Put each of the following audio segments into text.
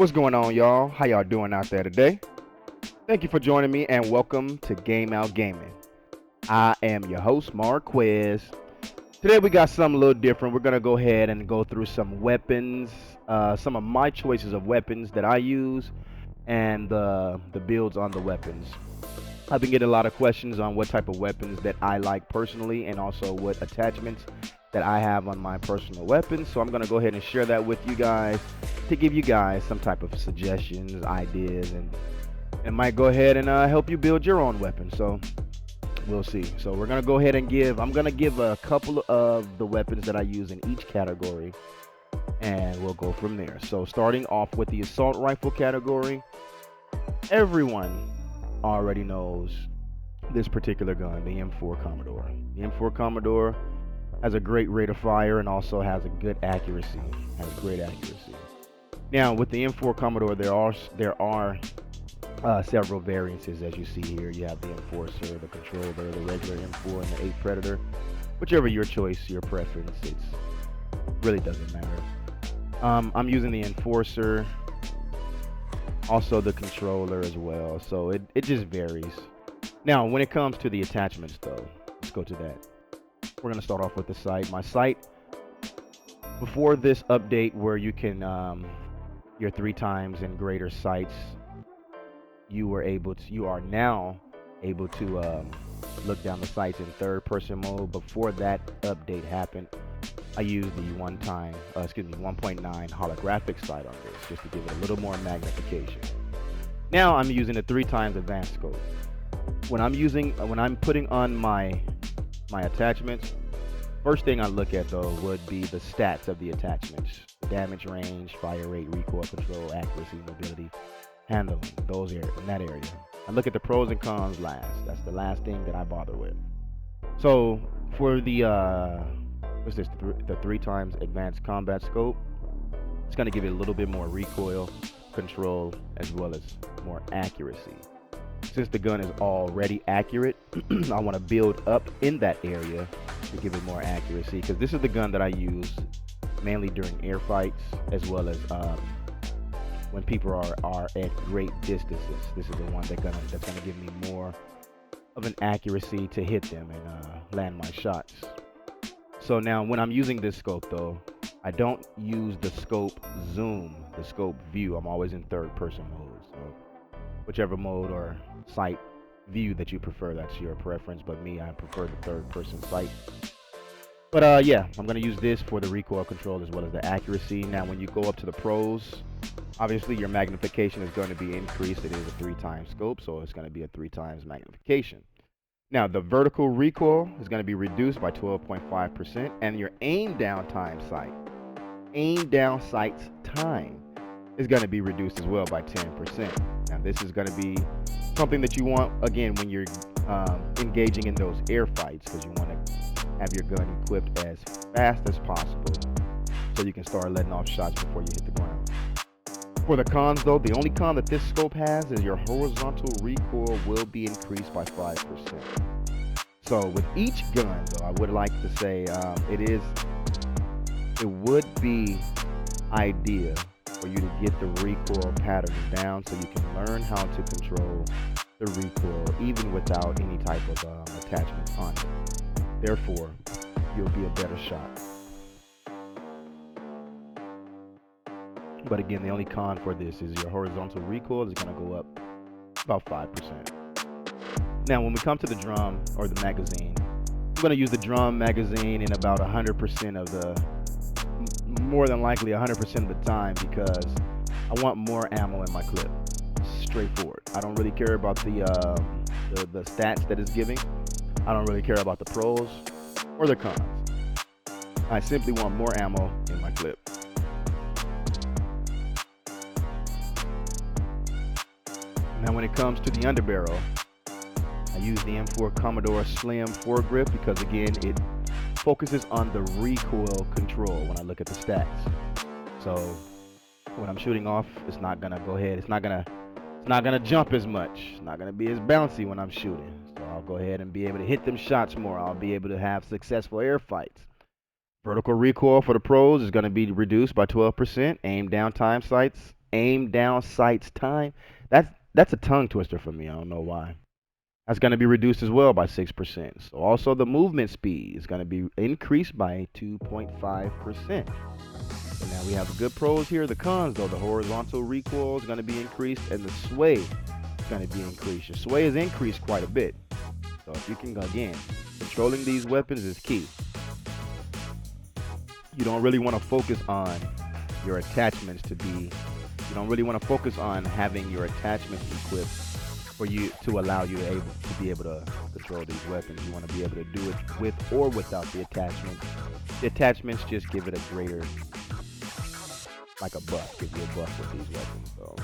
What's going on, y'all? How y'all doing out there today? Thank you for joining me and welcome to Game Out Gaming. I am your host, Marquez. Today we got something a little different. We're gonna go ahead and go through some weapons, some of my choices of weapons that I use, and the builds on the weapons. I've been getting a lot of questions on what type of weapons that I like personally, and also what attachments that I have on my personal weapons. So I'm gonna go ahead and share that with you guys to give you guys some type of suggestions, ideas, and might go ahead and help you build your own weapon. So we'll see. So we're gonna go ahead and I'm gonna give a couple of the weapons that I use in each category, and we'll go from there. So starting off with the assault rifle category, everyone already knows this particular gun, the M4 Commodore. The M4 Commodore has a great rate of fire and also has a good accuracy. Has great accuracy. Now, with the M4 Commodore, there are several variances, as you see here. You have the Enforcer, the Controller, the regular M4, and the 8 Predator. Whichever your choice, your preference, it really doesn't matter. I'm using the Enforcer, also the Controller as well, so it just varies. Now, when it comes to the attachments, though, let's go to that. We're going to start off with the sight. My sight, before this update where you can, your 3 times and greater sights, you are now able to look down the sights in third person mode. Before that update happened, I used the 1.9 holographic sight on this just to give it a little more magnification. Now I'm using the 3 times advanced scope. When I'm putting on my attachments, first thing I look at though would be the stats of the attachments: damage range, fire rate, recoil control, accuracy, mobility, handling. In that area. I look at the pros and cons last. That's the last thing that I bother with. So for the the 3 times advanced combat scope, it's going to give it a little bit more recoil control as well as more accuracy. Since the gun is already accurate, I want to build up in that area to give it more accuracy, because this is the gun that I use mainly during air fights, as well as when people are at great distances. This is the one that's gonna give me more of an accuracy to hit them and land my shots. So now when I'm using this scope though, I don't use the scope zoom, the scope view. I'm always in third person mode. So whichever mode or sight view that you prefer, that's your preference. But me, I prefer the third person sight. But yeah, I'm gonna use this for the recoil control as well as the accuracy. Now when you go up to the pros, obviously your magnification is going to be increased. It is a 3 times scope, so it's going to be a 3 times magnification. Now the vertical recoil is going to be reduced by 12.5%, and your aim down sight's time is going to be reduced as well by 10%. Now this is going to be something that you want again when you're engaging in those air fights, because you want to have your gun equipped as fast as possible so you can start letting off shots before you hit the ground. For the cons though, the only con that this scope has is your horizontal recoil will be increased by 5%. So with each gun though, I would like to say it would be ideal for you to get the recoil pattern down so you can learn how to control the recoil even without any type of attachment on it. Therefore, you'll be a better shot. But again, the only con for this is your horizontal recoil is going to go up about 5%. Now, when we come to the drum or the magazine, I'm going to use the drum magazine in about 100% of more than likely 100% of the time, because I want more ammo in my clip. Straightforward. I don't really care about the stats that it's giving. I don't really care about the pros or the cons. I simply want more ammo in my clip. Now when it comes to the underbarrel, I use the M4 Commodore Slim foregrip because again, it focuses on the recoil control when I look at the stats. So when I'm shooting off, it's not gonna jump as much. It's not gonna be as bouncy when I'm shooting. So I'll go ahead and be able to hit them shots more. I'll be able to have successful air fights. Vertical recoil for the pros is going to be reduced by 12%. Aim down time sights aim down sights time. That's a tongue twister for me. I don't know why. That's going to be reduced as well by 6%. So also the movement speed is going to be increased by 2.5%. So now we have the good pros here. The cons though, the horizontal recoil is going to be increased and the sway is going to be increased. Your sway is increased quite a bit. So if you can, again, controlling these weapons is key. You don't really want to focus on your attachments you don't really want to focus on having your attachments equipped for you to allow you to be able to control these weapons. You want to be able to do it with or without the attachments. The attachments just give it a greater, like a buff, give you a buff with these weapons. So,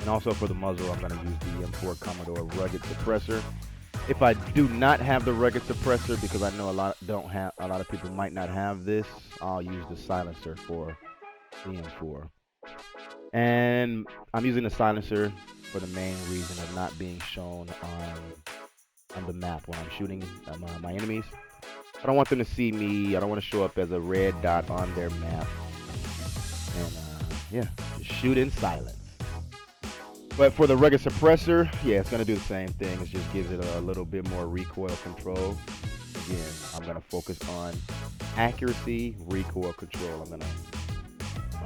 and also for the muzzle, I'm going to use the M4 Commodore Rugged Suppressor. If I do not have the Rugged Suppressor, because I know a lot of people might not have this, I'll use the silencer for the M4. And I'm using the silencer for the main reason of not being shown on the map when I'm shooting my enemies. I don't want them to see me. I don't want to show up as a red dot on their map. And yeah, just shoot in silence. But for the Rugged Suppressor, yeah, it's going to do the same thing. It just gives it a little bit more recoil control. Again, I'm going to focus on accuracy, recoil control. I'm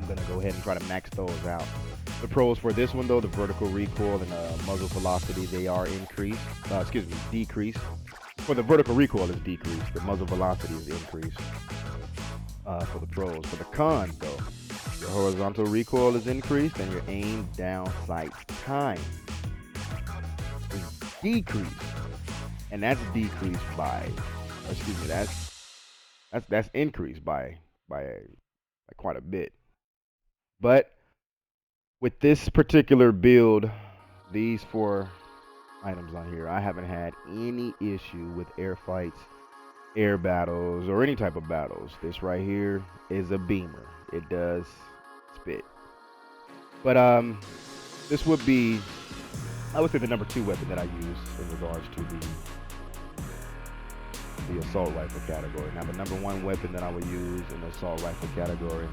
gonna go ahead and try to max those out. The pros for this one though, the vertical recoil and the muzzle velocity, they are decreased. For the vertical recoil is decreased. The muzzle velocity is increased for the pros. For the cons though, your horizontal recoil is increased and your aim down sights time is decreased. And that's decreased by, that's increased by quite a bit. But with this particular build, these 4 items on here, I haven't had any issue with air fights, air battles, or any type of battles. This right here is a beamer. It does spit. But this would be, I would say, the number 2 weapon that I use in regards to the assault rifle category. Now the number 1 weapon that I would use in the assault rifle category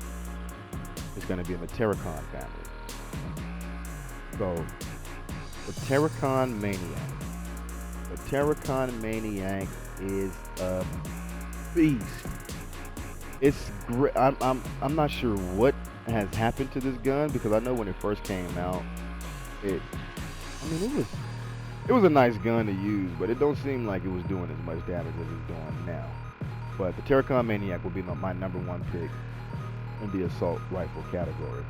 is going to be in the Terracon family. So, the Terracon Maniac. The Terracon Maniac is a beast. It's great. I'm not sure what has happened to this gun because I know when it first came out, it was a nice gun to use, but it don't seem like it was doing as much damage as it's doing now. But the Terracon Maniac will be my number 1 pick in the assault rifle category.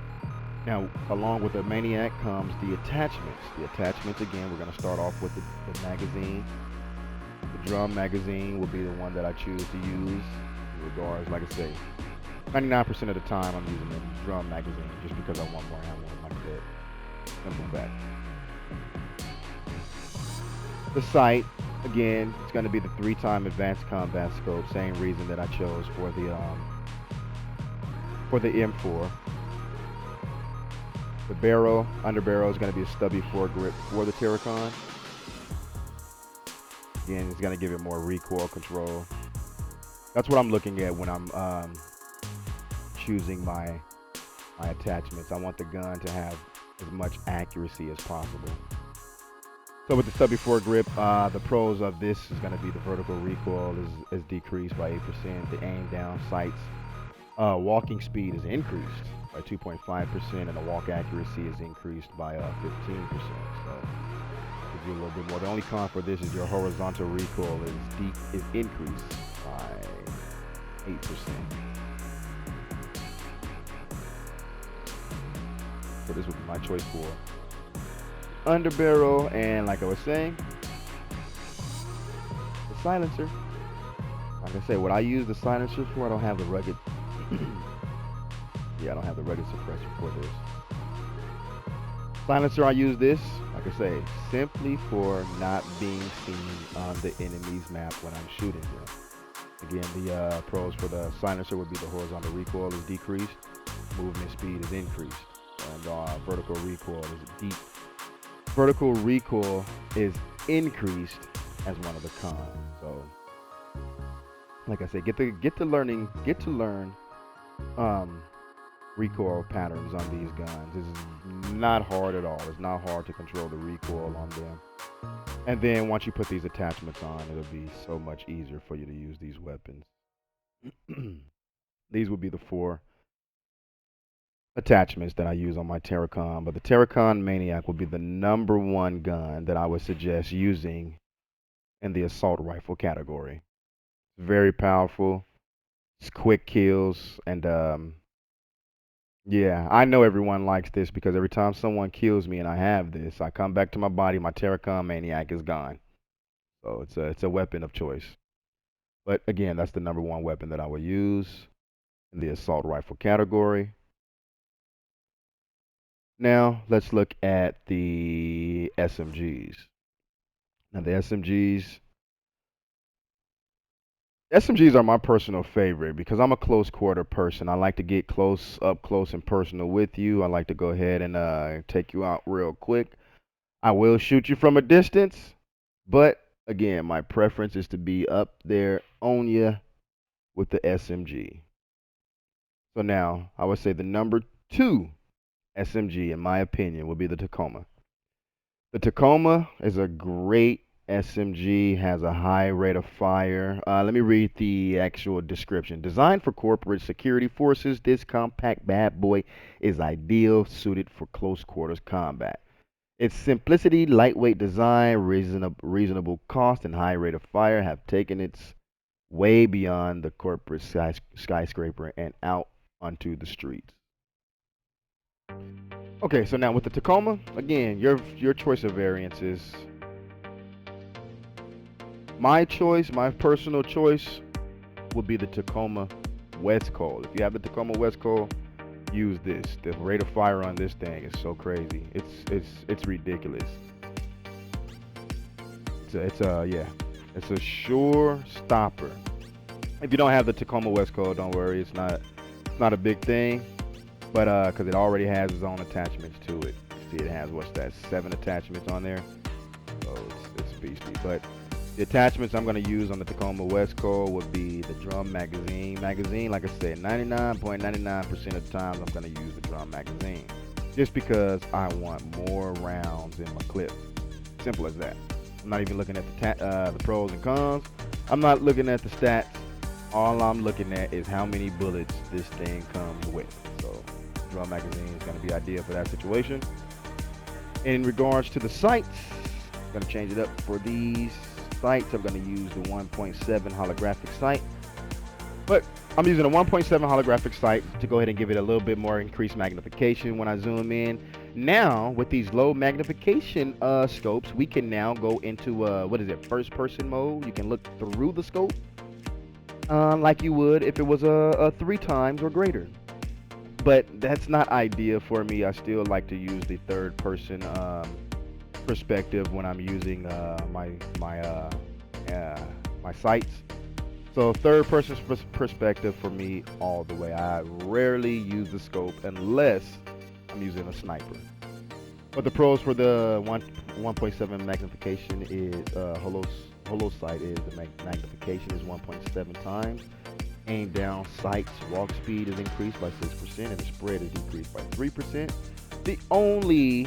Now, along with the Maniac comes the attachments. The attachments, again, we're going to start off with the magazine. The drum magazine will be the one that I choose to use in regards, like I say, 99% of the time I'm using the drum magazine just because I want more ammo, like that. Simple fact. The sight, again, it's going to be the 3-time advanced combat scope. Same reason that I chose for the M4. The barrel, underbarrel, is going to be a stubby foregrip for the Terracon. Again, it's going to give it more recoil control. That's what I'm looking at when I'm choosing my attachments. I want the gun to have as much accuracy as possible. So with the stubby foregrip, the pros of this is going to be the vertical recoil is decreased by 8%. The aim down sights, walking speed is increased by 2.5%, and the walk accuracy is increased by 15%. So give you a little bit more. The only con for this is your horizontal recoil is increased by 8%. So this would be my choice for underbarrel, and like I was saying, the silencer. Like I said, what I use the silencer for, I don't have the rugged. Yeah, I don't have the rugged suppressor for this. Silencer, I use this, like I say, simply for not being seen on the enemy's map when I'm shooting them. Again, the pros for the silencer would be the horizontal recoil is decreased, movement speed is increased, and vertical recoil is increased as one of the cons. So, like I said, get to learn recoil patterns on these guns. This is not hard at all. It's not hard to control the recoil on them. And then once you put these attachments on, it'll be so much easier for you to use these weapons. These would be the 4 attachments that I use on my Terracon, but the Terracon Maniac would be the #1 gun that I would suggest using in the assault rifle category. Very powerful, it's quick kills, and yeah, I know everyone likes this because every time someone kills me and I have this, I come back to my body, my Terracon Maniac is gone. So it's a weapon of choice. But again, that's the #1 weapon that I would use in the assault rifle category. Now let's look at the SMGs. Now the SMGs are my personal favorite because I'm a close quarter person. I like to get up close and personal with you. I like to go ahead and take you out real quick. I will shoot you from a distance, but again, my preference is to be up there on you with the SMG. So now I would say the #2 SMG, in my opinion, would be the Tacoma. The Tacoma is a great SMG, has a high rate of fire. Let me read the actual description. Designed for corporate security forces, this compact bad boy is ideal suited for close quarters combat. Its simplicity, lightweight design, reasonable cost, and high rate of fire have taken it way beyond the corporate skyscraper and out onto the streets. Okay, so now with the Tacoma, again, your choice of variants is my choice. My personal choice would be the Tacoma West Coal. If you have the Tacoma West Coal, use this. The rate of fire on this thing is so crazy. It's ridiculous. Yeah, it's a sure stopper. If you don't have the Tacoma West Coal, don't worry. It's not a big thing, but because it already has its own attachments to it. See, it has what's that? 7 attachments on there. So it's beastie. But the attachments I'm going to use on the Tacoma West Coal would be the drum magazine. Like I said, 99.99% of the times I'm going to use the drum magazine. Just because I want more rounds in my clip. Simple as that. I'm not even looking at the pros and cons. I'm not looking at the stats. All I'm looking at is how many bullets this thing comes with. So drum magazine is going to be ideal for that situation. In regards to the sights, I'm going to change it up for these sights. I'm going to use the 1.7 holographic sight. But I'm using a 1.7 holographic sight to go ahead and give it a little bit more increased magnification when I zoom in. Now, with these low magnification scopes, we can now go into, first person mode. You can look through the scope like you would if it was a 3 times or greater. But that's not ideal for me. I still like to use the third person perspective when I'm using my sights. So third person perspective for me all the way. I rarely use the scope unless I'm using a sniper. But the pros for the 1.7 magnification is holo sight is the magnification is 1.7 times. Aim down sights walk speed is increased by 6% and the spread is decreased by 3%. The only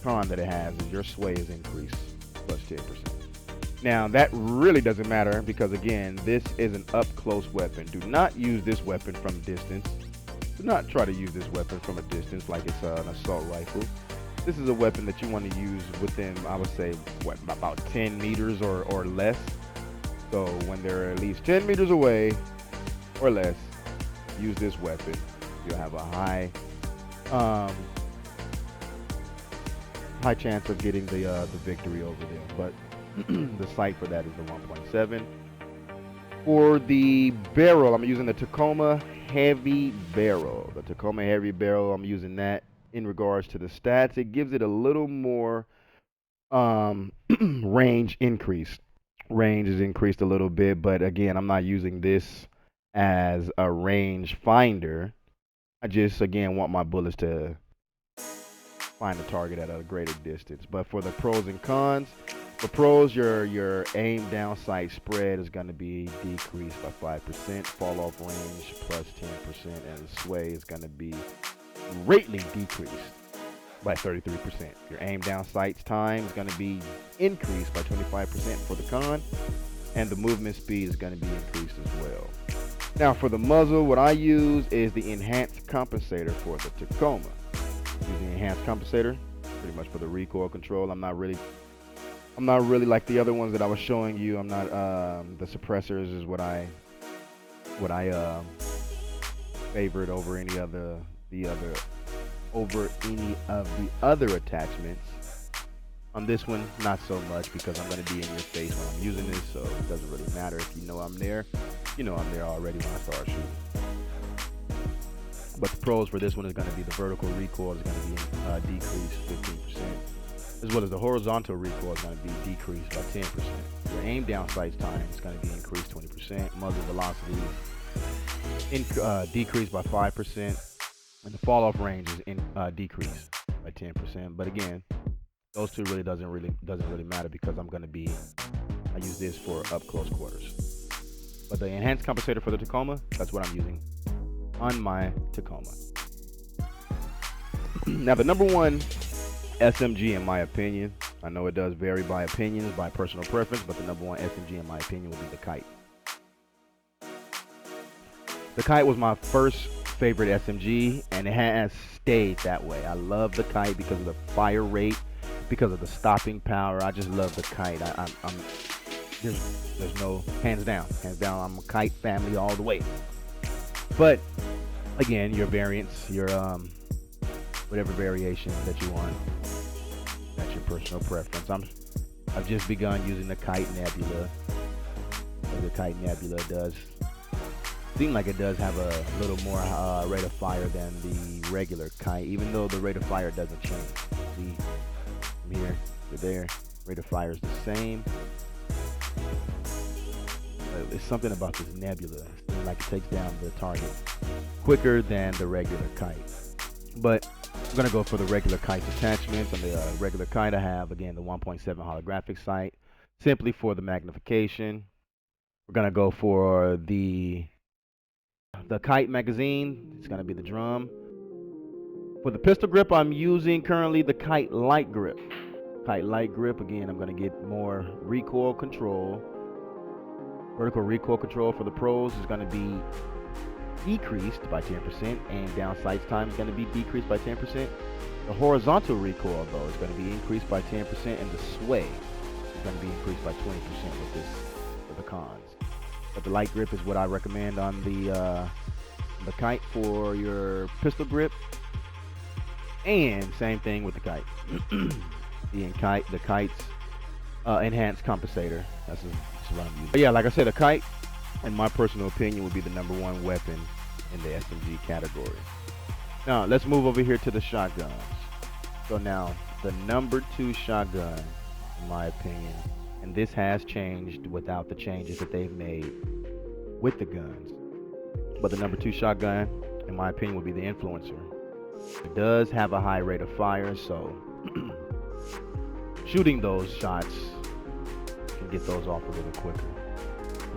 con that it has is your sway is increased plus 10%. Now that really doesn't matter because again, this is an up close weapon. Do not use this weapon from distance. Do not try to use this weapon from a distance like it's an assault rifle. This is a weapon that you want to use within, I would say, about 10 meters or less. So when they're at least 10 meters away or less, use this weapon. You'll have a high chance of getting the victory over them. But the sight for that is the 1.7. For the barrel, I'm using the Tacoma Heavy Barrel. The Tacoma Heavy Barrel, I'm using that in regards to the stats. It gives it a little more range increase. Range is increased a little bit, but again, I'm not using this as a range finder. I just, again, want my bullets to find the target at a greater distance. But for the pros and cons, For pros, your aim down sight spread is going to be decreased by 5%, fall off range plus 10%, and the sway is going to be greatly decreased by 33%. Your aim down sight's time is going to be increased by 25% for the con, and the movement speed is going to be increased as well. Now for the muzzle, what I use is the enhanced compensator for the Tacoma. Using the enhanced compensator pretty much for the recoil control. I'm not really like the other ones that I was showing you. I'm not the suppressors is what I favored over any of the other attachments. On this one, not so much, because I'm going to be in your face when I'm using this, so it doesn't really matter if you know I'm there. You know I'm there already when I start shooting. But the pros for this one is going to be the vertical recoil is going to be decreased 15%, as well as the horizontal recoil is going to be decreased by 10%. Your aim down sight time is going to be increased 20%. Muzzle velocity decreased by 5%, and the fall off range is decreased by 10%. But again, those two really doesn't really matter, because I use this for up close quarters. But the enhanced compensator for the Tacoma, that's what I'm using on my Tacoma. Now the number one SMG, in my opinion, I know it does vary by opinions, by personal preference, but the number one SMG in my opinion would be the Kite. The Kite was my first favorite SMG, and it has stayed that way. I love the Kite because of the fire rate, because of the stopping power. I just love the Kite. There's no hands down. I'm a Kite family all the way. But again, your variants, your whatever variation that you want, that's your personal preference. I've just begun using the Kite Nebula. The Kite Nebula does seem like it does have a little more rate of fire than the regular Kite, even though the rate of fire doesn't change. See, from here to there, rate of fire is the same. It's something about this Nebula. It seems like it takes down the target quicker than the regular Kite. But I'm going to go for the regular Kite attachments. On the regular Kite, I have, again, the 1.7 holographic sight, simply for the magnification. We're going to go for the Kite magazine. It's going to be the drum. For the pistol grip, I'm using currently the Kite Light Grip. Kite Light Grip, again, I'm going to get more recoil control. Vertical recoil control for the pros is going to be decreased by 10%, and down sight time is going to be decreased by 10%. The horizontal recoil, though, is going to be increased by 10%, and the sway is going to be increased by 20% with the cons. But the light grip is what I recommend on the Kite for your pistol grip, and same thing with the Kite. the Kite's enhanced compensator. That's what I'm using. But yeah, like I said, a Kite, in my personal opinion, would be the number one weapon in the SMG category. Now, let's move over here to the shotguns. So now, the number two shotgun, in my opinion, and this has changed without the changes that they've made with the guns, but the number two shotgun, in my opinion, would be the Influencer. It does have a high rate of fire, so shooting those shots can get those off a little quicker.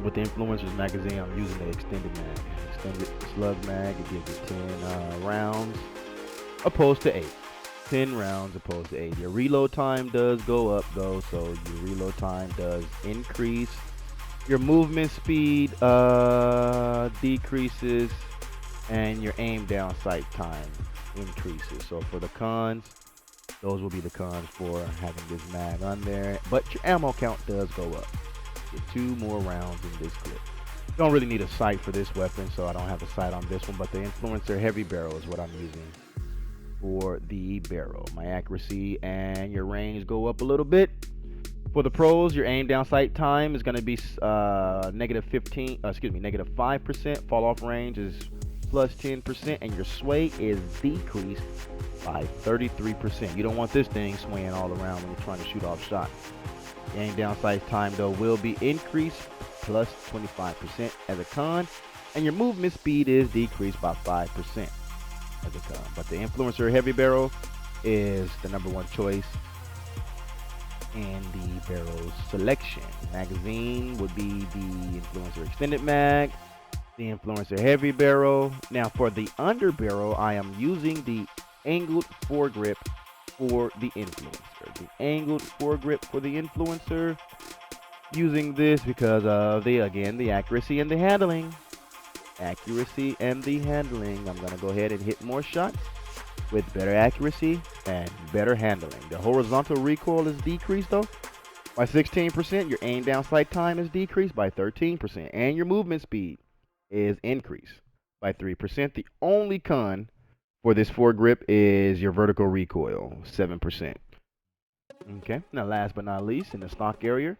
With the Influencer's magazine, I'm using the extended mag. Extended slug mag, it gives you 10 rounds opposed to 8. 10 rounds opposed to 8. Your reload time does go up though, so your reload time does increase. Your movement speed decreases, and your aim down sight time increases. So for the cons, those will be the cons for having this mag on there. But your ammo count does go up. Get 2 more rounds in this clip. Don't really need a sight for this weapon, so I don't have a sight on this one, but the Influencer heavy barrel is what I'm using for the barrel. My accuracy and your range go up a little bit. For the pros, your aim down sight time is going to be negative 5%. Fall off range is plus 10%, and your sway is decreased by 33%. You don't want this thing swaying all around when you're trying to shoot off shots. Your aim down sight time though will be increased plus 25% as a con, and your movement speed is decreased by 5% as a con. But the Influencer heavy barrel is the number one choice and the barrel selection. Magazine would be the Influencer Extended Mag, the Influencer Heavy Barrel. Now for the under barrel, I am using the angled foregrip for the Influencer. The angled foregrip for the Influencer. Using this because of the accuracy and the handling. Accuracy and the handling. I'm gonna go ahead and hit more shots with better accuracy and better handling. The horizontal recoil is decreased though by 16%. Your aim down sight time is decreased by 13%, and your movement speed is increased by 3%. The only con for this foregrip is your vertical recoil, 7%. Okay. Now, last but not least, in the stock area,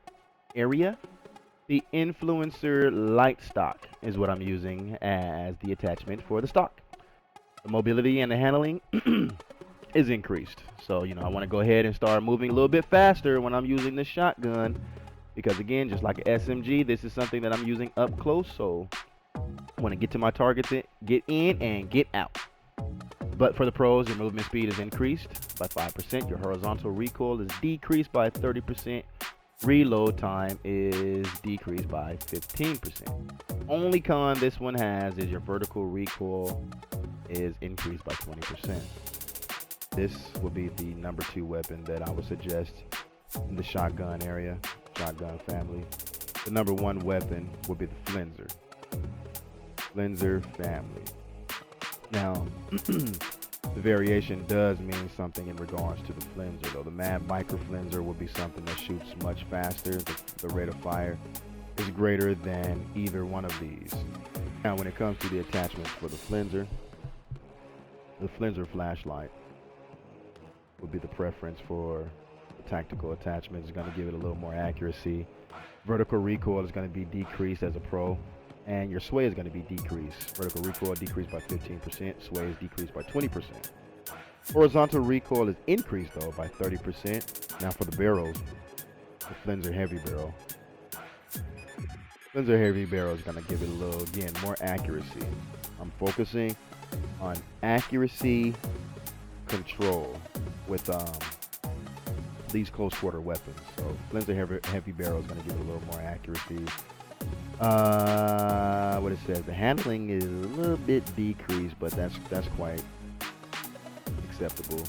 the Influencer Light Stock is what I'm using as the attachment for the stock. The mobility and the handling is increased. So, I want to go ahead and start moving a little bit faster when I'm using the shotgun because, again, just like an SMG, this is something that I'm using up close. So, I want to get to my targets, get in and get out. But for the pros, your movement speed is increased by 5%. Your horizontal recoil is decreased by 30%. Reload time is decreased by 15%. Only con this one has is your vertical recoil is increased by 20%. This will be the number 2 weapon that I would suggest in the shotgun area, shotgun family. The number 1 weapon would be the Flenser. Flenser family. Now, the variation does mean something in regards to the Flenser, though. The Mad Micro Flenser would be something that shoots much faster. The rate of fire is greater than either one of these. Now, when it comes to the attachments for the Flenser flashlight would be the preference for the tactical attachment. It's going to give it a little more accuracy. Vertical recoil is going to be decreased as a pro, and your sway is going to be decreased. Vertical recoil decreased by 15%, sway is decreased by 20%. Horizontal recoil is increased though by 30%. Now for the barrels, the Flenser Heavy Barrel. Flenser Heavy Barrel is going to give it a little, again, more accuracy. I'm focusing on accuracy control with these close quarter weapons. So Flenser Heavy Barrel is going to give it a little more accuracy. What it says, the handling is a little bit decreased, but that's quite acceptable.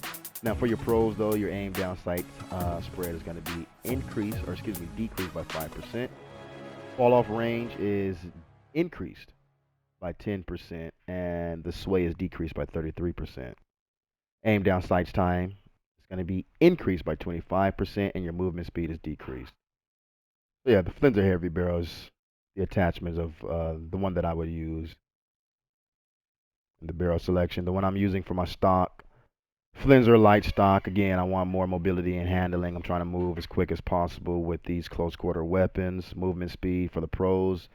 Now for your pros though, your aim down sight spread is going to be decreased by 5%. Fall off range is increased by 10%, and the sway is decreased by 33%. Aim down sight time is going to be increased by 25%, and your movement speed is decreased. So yeah, the Flenser Heavy Barrel is the attachments of the one that I would use in the barrel selection. The one I'm using for my stock, Flenser Light Stock. Again, I want more mobility and handling. I'm trying to move as quick as possible with these close quarter weapons. Movement speed for the pros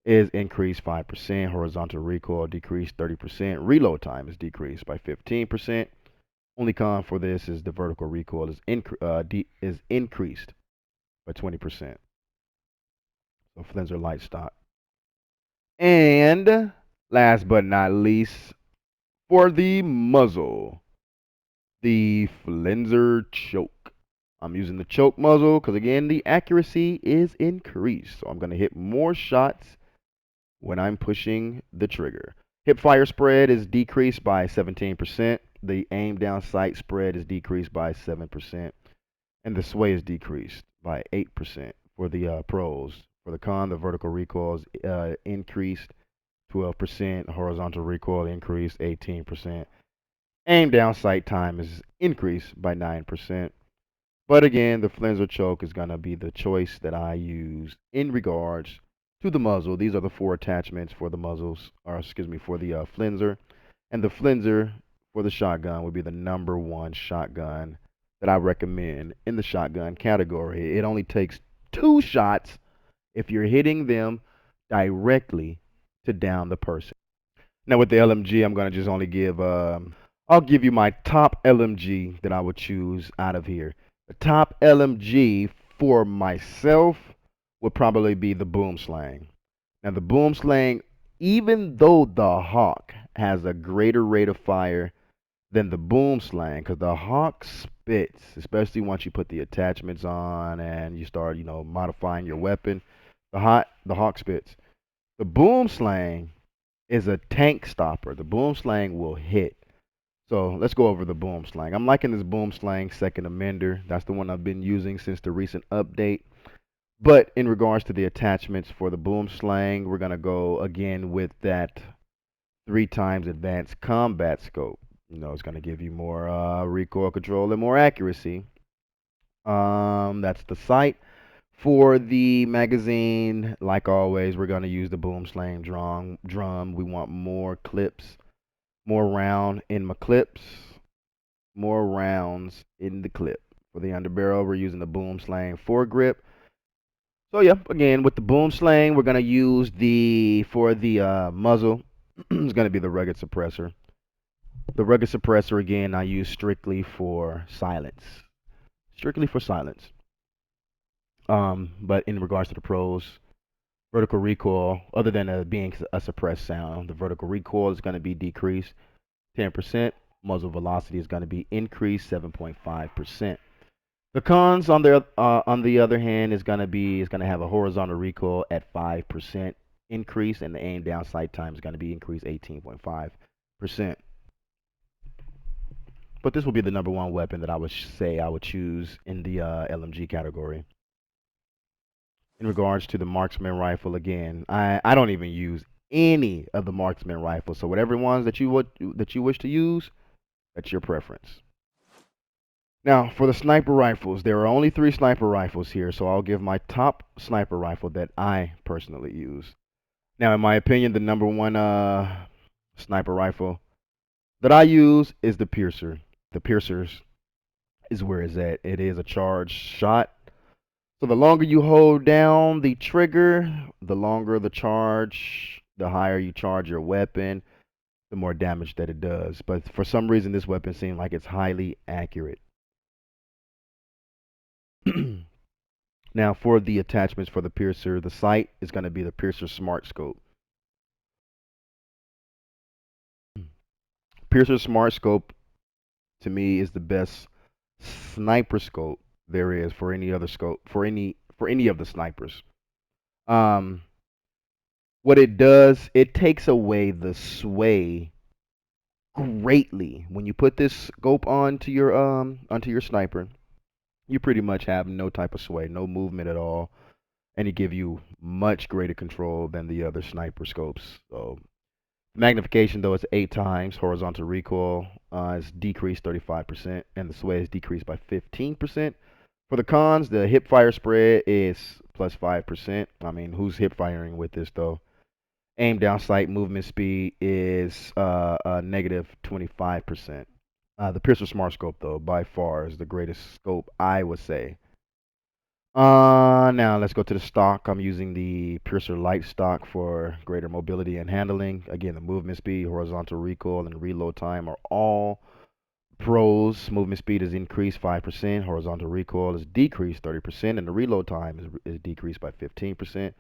is increased 5%. Horizontal recoil decreased 30%. Reload time is decreased by 15%. Only con for this is the vertical recoil is increased by 20%. So Flenser Light Stock. And last but not least, for the muzzle, the Flenser Choke. I'm using the choke muzzle because, again, the accuracy is increased. So I'm going to hit more shots when I'm pushing the trigger. Hip fire spread is decreased by 17%. The aim down sight spread is decreased by 7%. And the sway is decreased by 8% for the pros. For the con, the vertical recoil is increased 12%. Horizontal recoil increased 18%. Aim down sight time is increased by 9%. But again, the Flenser Choke is going to be the choice that I use in regards to the muzzle. These are the 4 attachments for the muzzles, or for the Flenser. And the Flenser for the shotgun would be the number 1 shotgun that I recommend in the shotgun category. It only takes 2 shots if you're hitting them directly to down the person. Now with the LMG, I'm going to just only give, I'll give you my top LMG that I would choose out of here. The top LMG for myself would probably be the Boom Slang. Now the Boom Slang, even though the Hawk has a greater rate of fire than the Boom Slang, because the Hawk spits, especially once you put the attachments on and you start, modifying your weapon. The hawk spits. The boom slang is a tank stopper. The boom slang will hit. So let's go over the boom slang. I'm liking this boom slang second amender. That's the one I've been using since the recent update. But in regards to the attachments for the boom slang, we're gonna go again with that 3 times advanced combat scope. It's gonna give you more recoil control and more accuracy. That's the sight. For the magazine, like always, we're gonna use the boom slang drum. We want more clips, more round in my clips, more rounds in the clip. For the underbarrel, we're using the boom slang foregrip. So yeah, again with the boom slang, we're gonna use for the muzzle. It's gonna be the rugged suppressor. The rugged suppressor again, I use strictly for silence. Strictly for silence. But in regards to the pros, vertical recoil, other than being a suppressed sound, the vertical recoil is going to be decreased 10%. Muzzle velocity is going to be increased 7.5%. The cons on the other hand is going to have a horizontal recoil at 5% increase, and the aim down sight time is going to be increased 18.5%. But this will be the number one weapon that I would say I would choose in the LMG category. In regards to the marksman rifle, again, I don't even use any of the marksman rifles. So whatever ones that you wish to use, that's your preference. Now, for the sniper rifles, there are only 3 sniper rifles here, so I'll give my top sniper rifle that I personally use. Now, in my opinion, the number one sniper rifle that I use is the Piercer. The Piercers is where it's at. It is a charged shot. So the longer you hold down the trigger, the longer the charge, the higher you charge your weapon, the more damage that it does. But for some reason, this weapon seems like it's highly accurate. Now, for the attachments for the Piercer, the sight is going to be the Piercer Smart Scope. Piercer Smart Scope, to me, is the best sniper scope there is for any other scope for any of the snipers. Um, what it does, it takes away the sway greatly. When you put this scope onto your sniper, you pretty much have no type of sway, no movement at all, and it give you much greater control than the other sniper scopes. So magnification though is 8 times, horizontal recoil is decreased 35%, and the sway is decreased by 15%. For the cons, the hip fire spread is plus 5%. I mean, who's hip firing with this though? Aim down sight movement speed is negative 25%. The Piercer Smart Scope, though, by far is the greatest scope, I would say. Now let's go to the stock. I'm using the Piercer Light stock for greater mobility and handling. Again, the movement speed, horizontal recoil, and reload time are all pros. Movement speed is increased 5%, horizontal recoil is decreased 30%, and the reload time is decreased by 15%.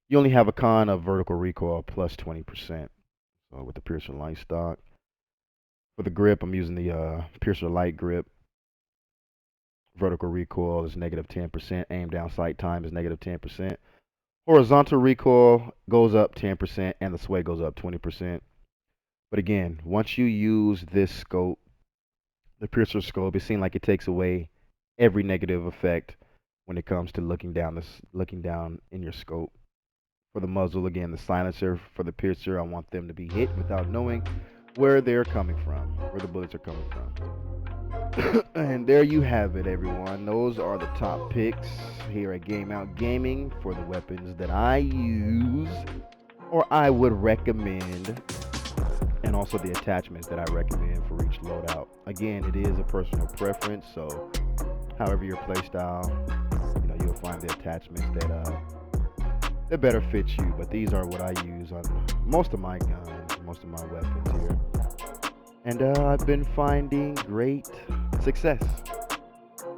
You only have a con of vertical recoil plus 20%. So with the Piercer Light stock. For the grip, I'm using the Piercer Light grip. Vertical recoil is negative 10%. Aim down sight time is negative 10%. Horizontal recoil goes up 10%, and the sway goes up 20%. But again, once you use this scope, the Piercer scope, it seems like it takes away every negative effect when it comes to looking down in your scope. For the muzzle, again, the silencer for the Piercer, I want them to be hit without knowing where they're coming from, where the bullets are coming from. And there you have it, everyone. Those are the top picks here at GameOut Gaming for the weapons that I use or I would recommend, and also the attachments that I recommend for each loadout. Again, it is a personal preference, so however your playstyle, you'll find the attachments that better fit you. But these are what I use on most of my guns, most of my weapons here, and I've been finding great success.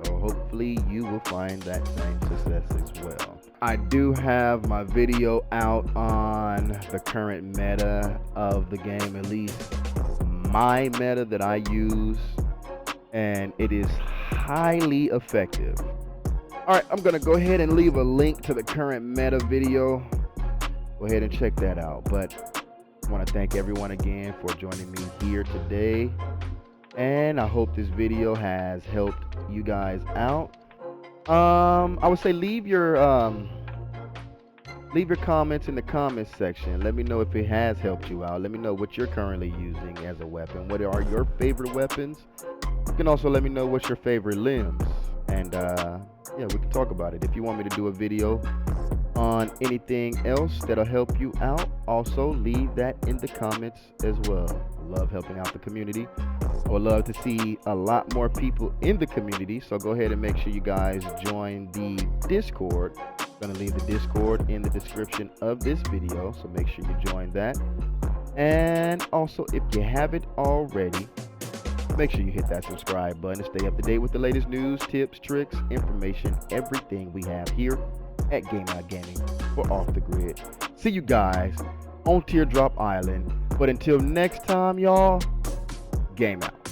So hopefully you will find that same success as well. I do have my video out on the current meta of the game, at least my meta that I use, and it is highly effective. All right, I'm gonna go ahead and leave a link to the current meta video. Go ahead and check that out. But I want to thank everyone again for joining me here today, and I hope this video has helped you guys out. I would say leave your comments in the comments section. Let me know if it has helped you out. Let me know what you're currently using as a weapon. What are your favorite weapons? You can also let me know what's your favorite limbs, and yeah, we can talk about it. If you want me to do a video on anything else that'll help you out, also leave that in the comments as well. I love helping out the community. I would love to see a lot more people in the community, so go ahead and make sure you guys join the Discord. I'm going to leave the Discord in the description of this video, so make sure you join that. And also, if you haven't already, make sure you hit that subscribe button to stay up to date with the latest news, tips, tricks, information, everything we have here at GameOut Gaming for Off the Grid. See you guys on Teardrop Island. But until next time, y'all, game out.